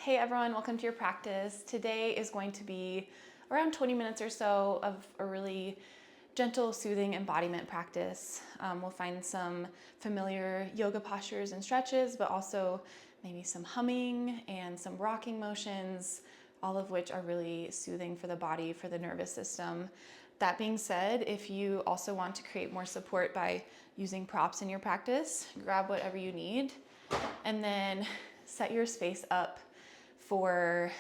Hey everyone, welcome to your practice. Today is going to be around 20 minutes or so of a really gentle, soothing embodiment practice. We'll find some familiar yoga postures and stretches, but also maybe some humming and some rocking motions, all of which are really soothing for the body, for the nervous system. That being said, if you also want to create more support by using props in your practice, grab whatever you need and then set your space up for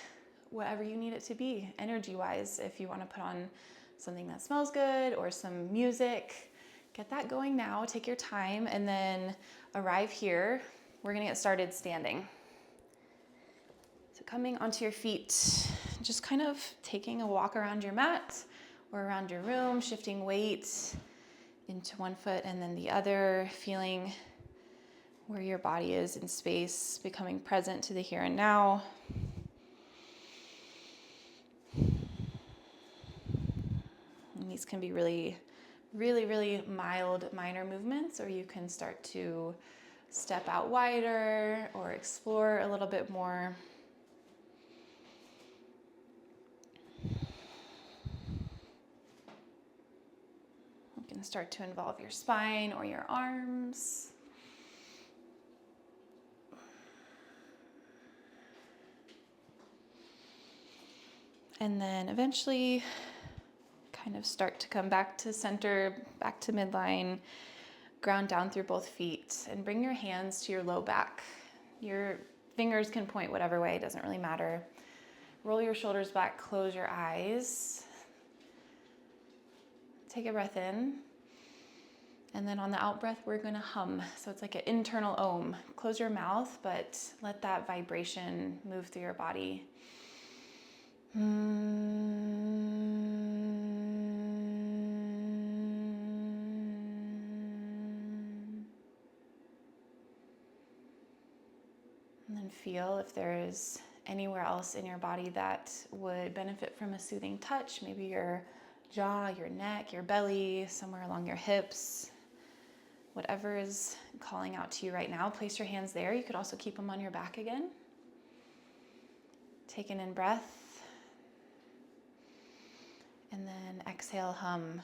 whatever you need it to be energy-wise. If you want to put on something that smells good or some music, get that going now, take your time, and then arrive here. We're gonna get started standing. So coming onto your feet, just kind of taking a walk around your mat or around your room, shifting weight into one foot and then the other, feeling where your body is in space, becoming present to the here and now. And these can be really mild, minor movements, or you can start to step out wider or explore a little bit more. You can start to involve your spine or your arms. And then eventually kind of start to come back to center, back to midline, ground down through both feet, and bring your hands to your low back. Your fingers can point whatever way, it doesn't really matter. Roll your shoulders back, close your eyes. Take a breath in. And then on the out breath, we're gonna hum. So it's like an internal om. Close your mouth, but let that vibration move through your body. And then feel if there's anywhere else in your body that would benefit from a soothing touch. Maybe your jaw, your neck, your belly, somewhere along your hips. Whatever is calling out to you right now, place your hands there. You could also keep them on your back again. Take an in breath. And then exhale, hum.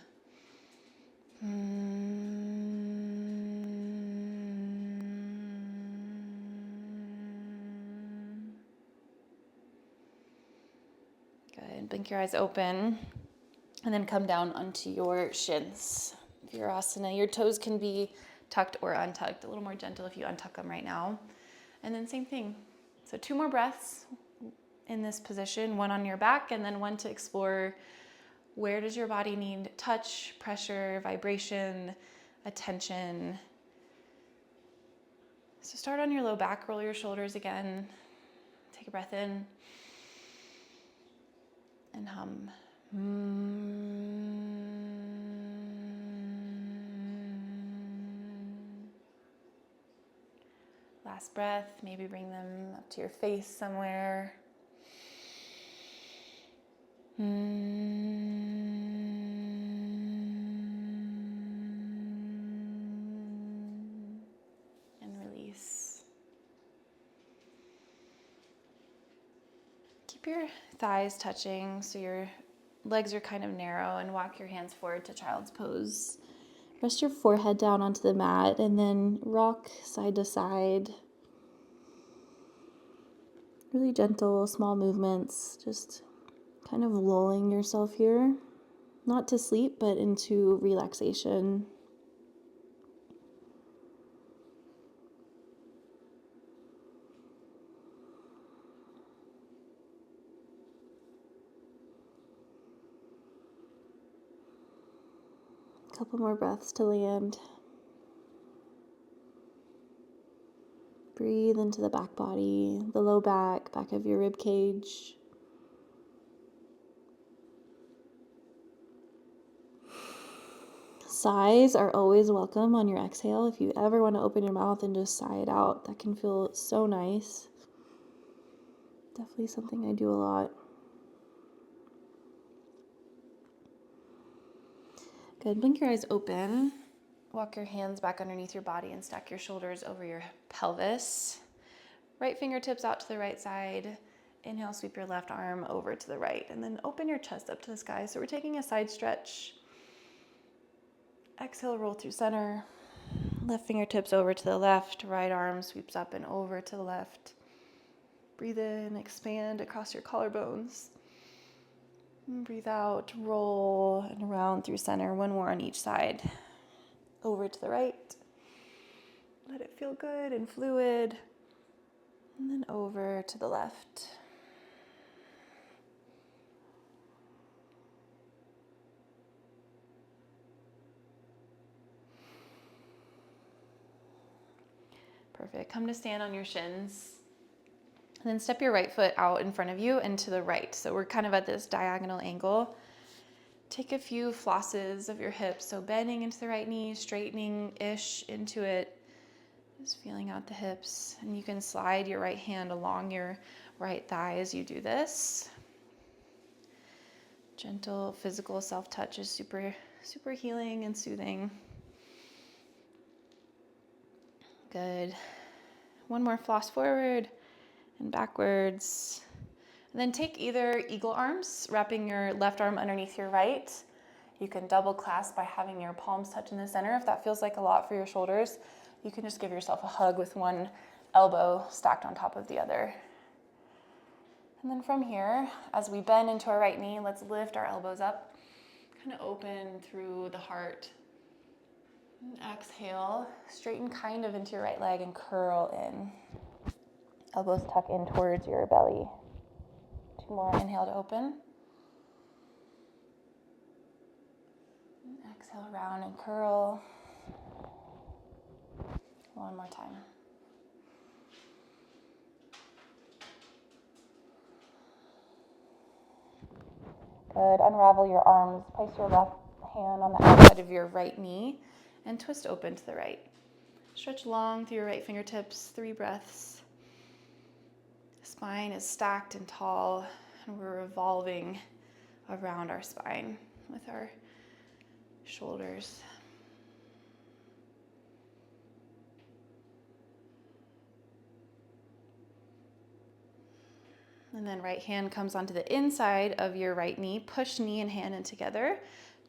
Good. Blink your eyes open. And then come down onto your shins. Virasana. Your toes can be tucked or untucked. A little more gentle if you untuck them right now. And then same thing. So 2 more breaths in this position, one on your back and then one to explore where does your body need touch, pressure, vibration, attention. So start on your low back, roll your shoulders again. Take a breath in and hum. Last breath, maybe bring them up to your face somewhere. And release. Keep your thighs touching so your legs are kind of narrow, and walk your hands forward to child's pose. Rest your forehead down onto the mat and then rock side to side. Really gentle, small movements, just kind of lulling yourself here, not to sleep, but into relaxation. A couple more breaths to land. Breathe into the back body, the low back, back of your rib cage. Sighs are always welcome on your exhale. If you ever want to open your mouth and just sigh it out, that can feel so nice. Definitely something I do a lot. Good. Blink your eyes open. Walk your hands back underneath your body and stack your shoulders over your pelvis. Right fingertips out to the right side. Inhale, sweep your left arm over to the right, and then open your chest up to the sky. So we're taking a side stretch. Exhale, roll through center. Left fingertips over to the left, right arm sweeps up and over to the left. Breathe in, expand across your collarbones. And breathe out, roll and around through center. One more on each side. Over to the right. Let it feel good and fluid. And then over to the left. Perfect. Come to stand on your shins. And then step your right foot out in front of you and to the right. So we're kind of at this diagonal angle. Take a few flosses of your hips. So bending into the right knee, straightening-ish into it. Just feeling out the hips. And you can slide your right hand along your right thigh as you do this. Gentle physical self-touch is super, super healing and soothing. Good. One more floss forward and backwards. And then take either eagle arms, wrapping your left arm underneath your right. You can double clasp by having your palms touch in the center. If that feels like a lot for your shoulders, you can just give yourself a hug with one elbow stacked on top of the other. And then from here, as we bend into our right knee, let's lift our elbows up, kind of open through the heart. And exhale, straighten kind of into your right leg and curl in. Elbows tuck in towards your belly. Two more. Inhale to open. And exhale, round and curl. One more time. Good. Unravel your arms. Place your left hand on the outside of your right knee and twist open to the right. Stretch long through your right fingertips. 3 breaths. Spine is stacked and tall, and we're revolving around our spine with our shoulders. And then right hand comes onto the inside of your right knee. Push knee and hand in together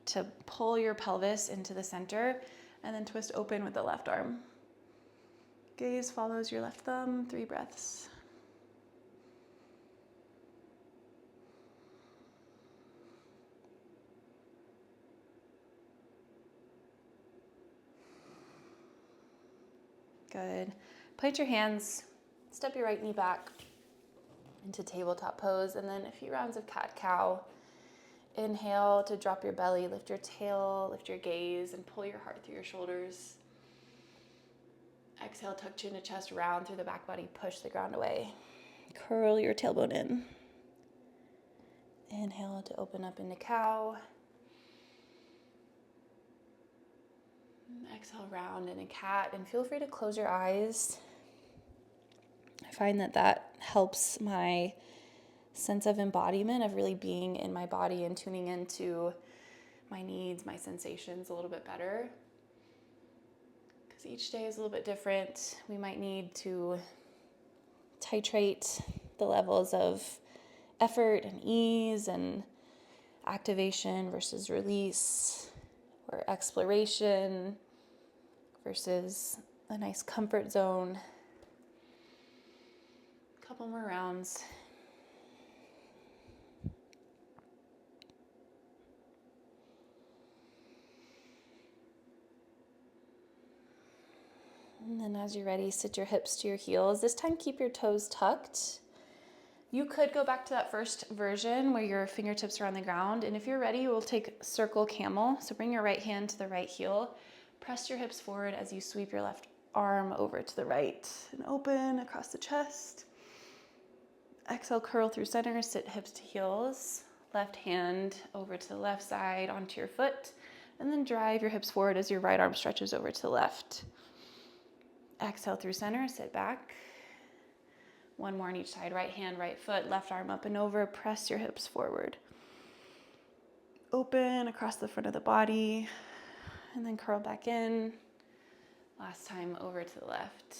to pull your pelvis into the center, and then twist open with the left arm. Gaze follows your left thumb. 3 breaths. Good. Plant your hands, step your right knee back into tabletop pose, and then a few rounds of cat-cow. Inhale to drop your belly, lift your tail, lift your gaze, and pull your heart through your shoulders. Exhale, tuck chin to chest, round through the back body, push the ground away. Curl your tailbone in. Inhale to open up into cow. Exhale, round into cat, and feel free to close your eyes. I find that helps my sense of embodiment, of really being in my body and tuning into my needs, my sensations a little bit better. Because each day is a little bit different. We might need to titrate the levels of effort and ease and activation versus release, or exploration versus a nice comfort zone. A couple more rounds. And then as you're ready, sit your hips to your heels. This time keep your toes tucked. You could go back to that first version where your fingertips are on the ground. And if you're ready, we'll take circle camel. So bring your right hand to the right heel. Press your hips forward as you sweep your left arm over to the right and open across the chest. Exhale, curl through center, sit hips to heels. Left hand over to the left side onto your foot. And then drive your hips forward as your right arm stretches over to the left. Exhale through center, sit back. One more on each side, right hand, right foot, left arm up and over, press your hips forward. Open across the front of the body, and then curl back in. Last time over to the left.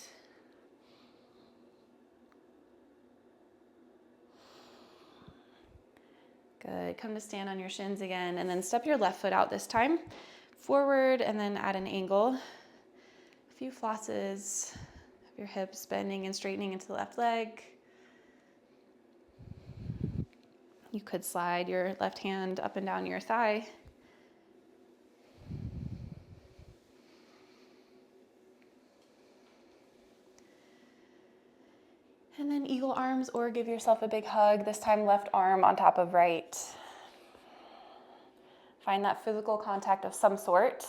Good. Come to stand on your shins again, and then step your left foot out this time. Forward, and then at an angle. A few flosses of your hips bending and straightening into the left leg. You could slide your left hand up and down your thigh. And then eagle arms, or give yourself a big hug, this time left arm on top of right. Find that physical contact of some sort,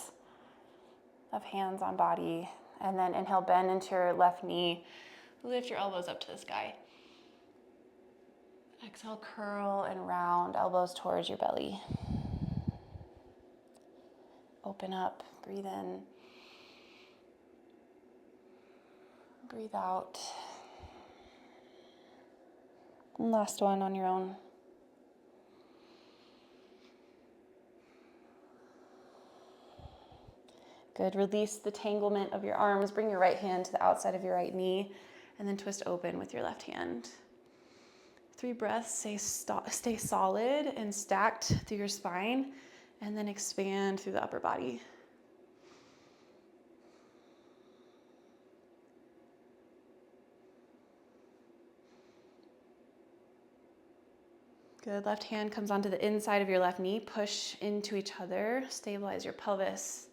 of hands on body. And then inhale, bend into your left knee. Lift your elbows up to the sky. Exhale, curl and round, elbows towards your belly. Open up, breathe in. Breathe out. And last one on your own. Good. Release the tanglement of your arms. Bring your right hand to the outside of your right knee, and then twist open with your left hand. 3 breaths. Stay solid and stacked through your spine, and then expand through the upper body. Good. Left hand comes onto the inside of your left knee. Push into each other. Stabilize your pelvis.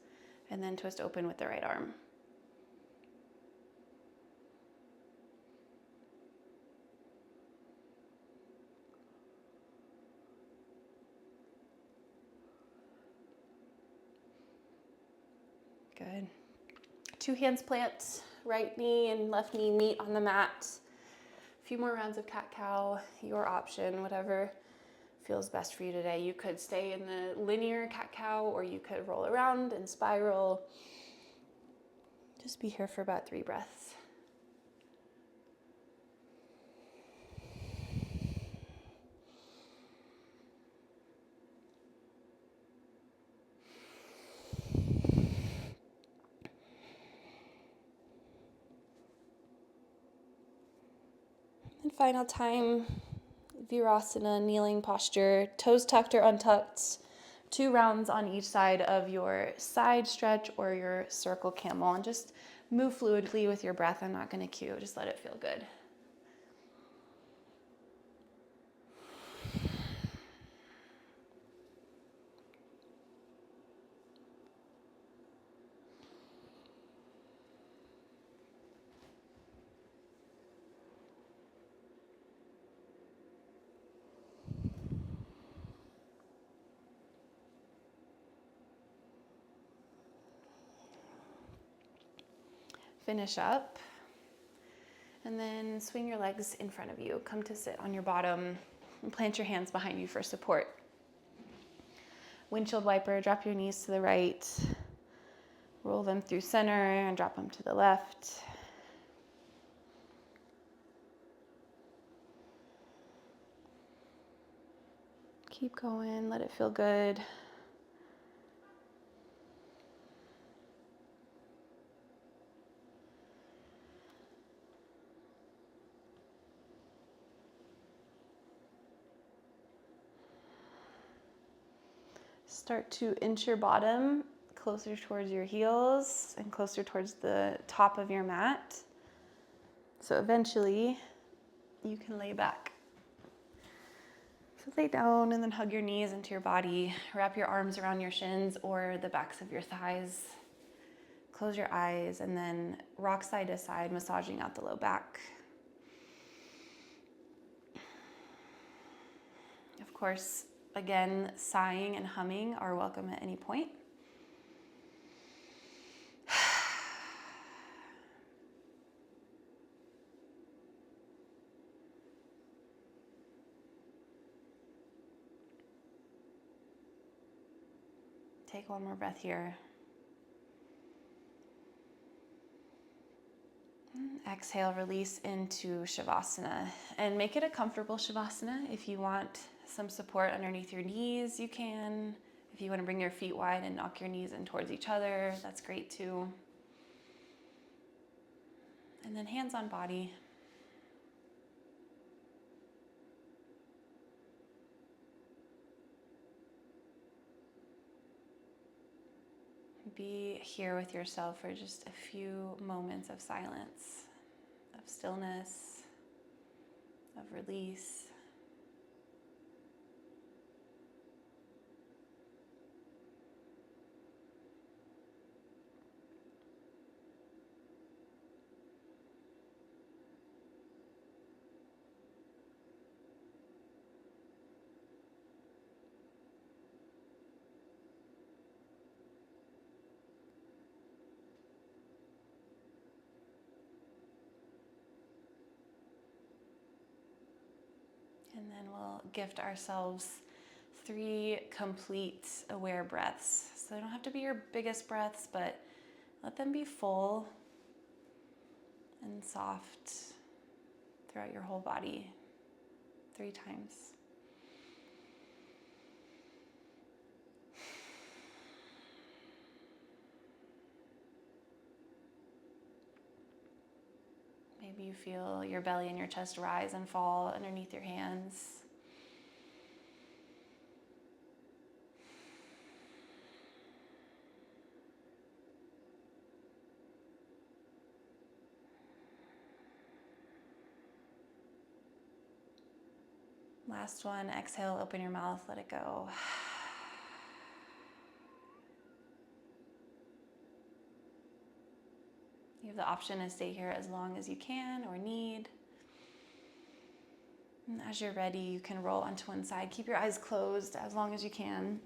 And then twist open with the right arm. Good. 2 hands plant. Right knee and left knee meet on the mat. A few more rounds of cat-cow. Your option, whatever feels best for you today. You could stay in the linear cat-cow, or you could roll around and spiral. Just be here for about 3 breaths. And final time, Virasana, kneeling posture, toes tucked or untucked, 2 rounds on each side of your side stretch or your circle camel, and just move fluidly with your breath. I'm not going to cue, just let it feel good. Finish up, and then swing your legs in front of you. Come to sit on your bottom and plant your hands behind you for support. Windshield wiper, drop your knees to the right. Roll them through center and drop them to the left. Keep going, let it feel good. Start to inch your bottom closer towards your heels and closer towards the top of your mat. So eventually you can lay back. So lay down and then hug your knees into your body. Wrap your arms around your shins or the backs of your thighs. Close your eyes and then rock side to side, massaging out the low back. Of course, again, sighing and humming are welcome at any point. Take one more breath here. Exhale, release into Savasana, and make it a comfortable Savasana. If you want some support underneath your knees, you can. If you want to bring your feet wide and knock your knees in towards each other, that's great too. And then hands on body. be here with yourself for just a few moments of silence, of stillness, of release. And then we'll gift ourselves 3 complete aware breaths. So they don't have to be your biggest breaths, but let them be full and soft throughout your whole body 3 times. Maybe you feel your belly and your chest rise and fall underneath your hands. Last one, exhale, open your mouth, let it go. You have the option to stay here as long as you can or need. And as you're ready, you can roll onto one side. Keep your eyes closed as long as you can.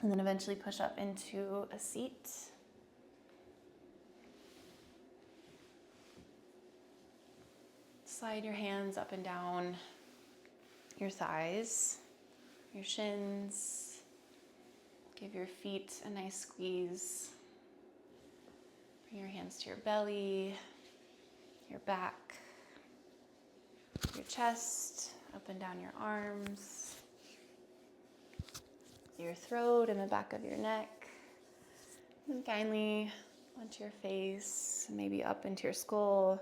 And then eventually push up into a seat. Slide your hands up and down your thighs, your shins. Give your feet a nice squeeze. Bring your hands to your belly, your back, your chest, up and down your arms, your throat and the back of your neck. And kindly onto your face, maybe up into your skull.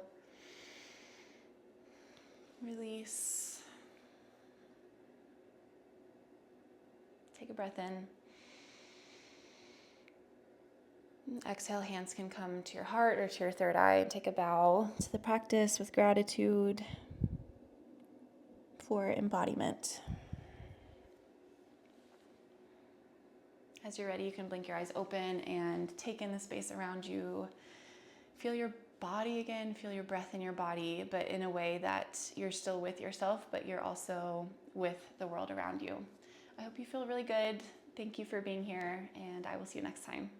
Release. Take a breath in. Exhale, hands can come to your heart or to your third eye. Take a bow to the practice with gratitude for embodiment. As you're ready, you can blink your eyes open and take in the space around you. Feel your body again, feel your breath in your body, but in a way that you're still with yourself, but you're also with the world around you. I hope you feel really good. Thank you for being here, and I will see you next time.